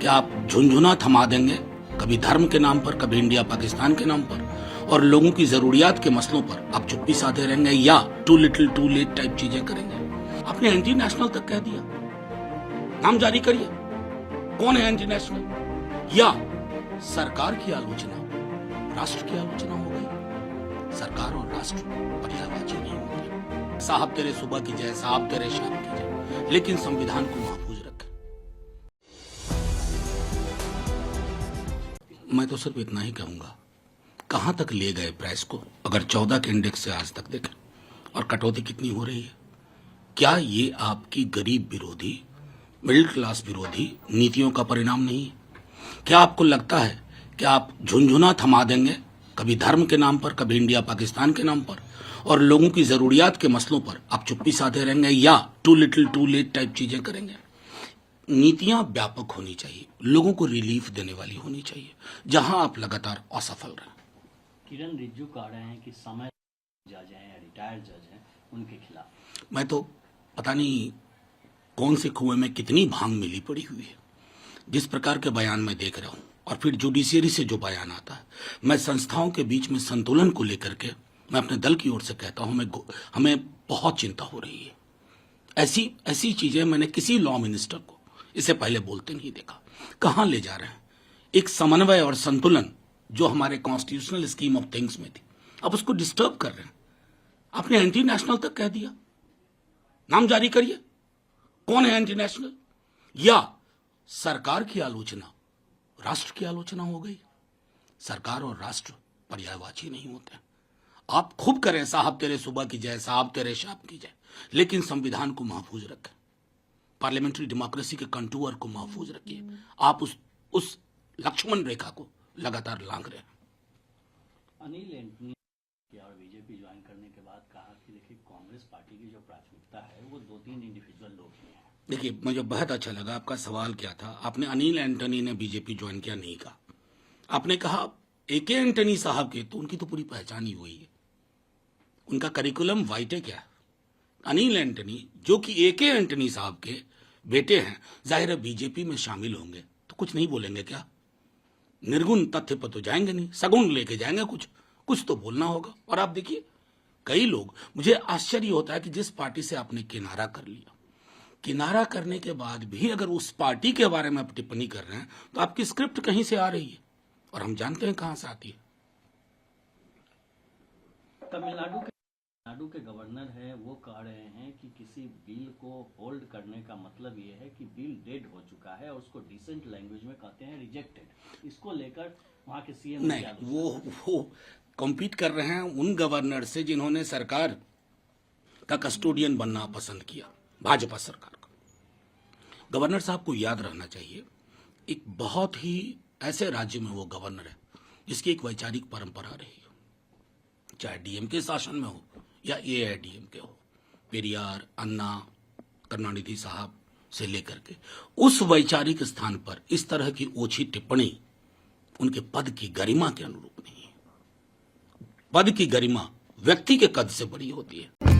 कि आप झुंझुना थमा देंगे, कभी धर्म के नाम पर, कभी इंडिया पाकिस्तान के नाम पर, और लोगों की जरूरियात के मसलों पर आप चुप्पी साधे रहेंगे या too little too late type चीजें करेंगे। आपने एंटी नेशनल तक कह दिया, नाम जारी करिए, कौन है एंटी नेशनल? या सरकार की आलोचना राष्ट्र की आलोचना हो गई। सरकार और राष्ट्र पर्यायवाची नहीं होते। साहब तेरे सुबह की जय, साहब तेरे शाम की जय, लेकिन संविधान को महफूज रखें। मैं तो सिर्फ इतना ही कहूंगा, कहां तक ले गए प्राइस को? अगर 14 के इंडेक्स से आज तक देखें, और कटौती कितनी हो रही है। क्या ये आपकी गरीब विरोधी, मिडिल क्लास विरोधी नीतियों का परिणाम नहीं है? क्या आपको लगता है कि आप झुंझुना थमा देंगे, कभी धर्म के नाम पर, कभी इंडिया पाकिस्तान के नाम पर, और लोगों की जरूरियात के मसलों पर आप चुप्पी साधे रहेंगे या too little too late type चीजें करेंगे? नीतियां व्यापक होनी चाहिए, लोगों को रिलीफ देने वाली होनी चाहिए, जहां आप लगातार असफल रहे। किरण रिजिजू कह रहे हैं कि समय जज हैं या रिटायर्ड जज हैं उनके खिलाफ। मैं तो पता नहीं कौन से कुएं में कितनी भांग मिली पड़ी हुई है, जिस प्रकार के बयान मैं देख रहा हूं, और फिर जुडिशियरी से जो बयान आता है। मैं संस्थाओं के बीच में संतुलन को लेकर के मैं अपने दल की ओर से कहता हूं, हमें बहुत चिंता हो रही है। ऐसी चीजें मैंने किसी लॉ मिनिस्टर को इससे पहले बोलते नहीं देखा। कहां ले जा रहे हैं एक समन्वय और संतुलन जो हमारे कॉन्स्टिट्यूशनल स्कीम ऑफ थिंग्स में थी, अब उसको डिस्टर्ब कर रहे हैं। आपने एंटी नेशनल तक कह दिया, नाम जारी करिए, कौन है एंटी नेशनल? या सरकार की आलोचना राष्ट्र की आलोचना हो गई। सरकार और राष्ट्र पर्यायवाची नहीं होते। आप खूब करें साहब तेरे सुबह की जय, साहब तेरे शाम की जय, लेकिन संविधान को महफूज रखें, पार्लियामेंट्री डेमोक्रेसी के कंटूर को महफूज रखिए। आप उस लक्ष्मण रेखा को लगातार लांघ रहे हैं। अनिल एंटनी और बीजेपी ज्वाइन करने के बाद कहा कि देखिए कांग्रेस पार्टी की जो प्राथमिकता है वो 2-3 इंडिविजुअल लोग ही हैं। देखिए, मुझे बहुत अच्छा लगा आपका सवाल क्या था। आपने अनिल एंटनी ने बीजेपी ज्वाइन किया नहीं कहा, आपने कहा एके एंटनी साहब के, तो उनकी तो पूरी पहचान ही हुई है, उनका करिकुलम वाइटे क्या है। अनिल एंटनी जो कि एके एंटनी साहब के बेटे हैं, जाहिर है बीजेपी में शामिल होंगे तो कुछ नहीं बोलेंगे क्या? निर्गुण तथ्य पर तो जाएंगे नहीं, सगुण लेके जाएंगे, कुछ तो बोलना होगा। और आप देखिए, कई लोग, मुझे आश्चर्य होता है कि जिस पार्टी से आपने किनारा कर लिया, किनारा करने के बाद भी अगर उस पार्टी के बारे में आप टिप्पणी कर रहे हैं तो आपकी स्क्रिप्ट कहीं से आ रही है, और हम जानते हैं कहां से आती है। तमिलनाडु के गवर्नर है, वो कह रहे हैं कि किसी बिल को होल्ड करने का मतलब ये है कि बिल डेड हो चुका है, और उसको डिसेंट लैंग्वेज में कहते हैं रिजेक्टेड। इसको लेकर वहां के सीएम नहीं, वो कॉम्पीट कर रहे हैं उन गवर्नर से जिन्होंने सरकार का कस्टोडियन बनना पसंद किया, भाजपा सरकार का। गवर्नर साहब को याद रहना चाहिए, एक बहुत ही ऐसे राज्य में वो गवर्नर है जिसकी एक वैचारिक परंपरा रही है, चाहे डीएमके शासन में हो या एआईएडीएमके हो, पेरियार, अन्ना, करुणानिधि साहब से लेकर के उस वैचारिक स्थान पर इस तरह की ओछी टिप्पणी उनके पद की गरिमा के अनुरूप नहीं है। पद की गरिमा व्यक्ति के कद से बड़ी होती है।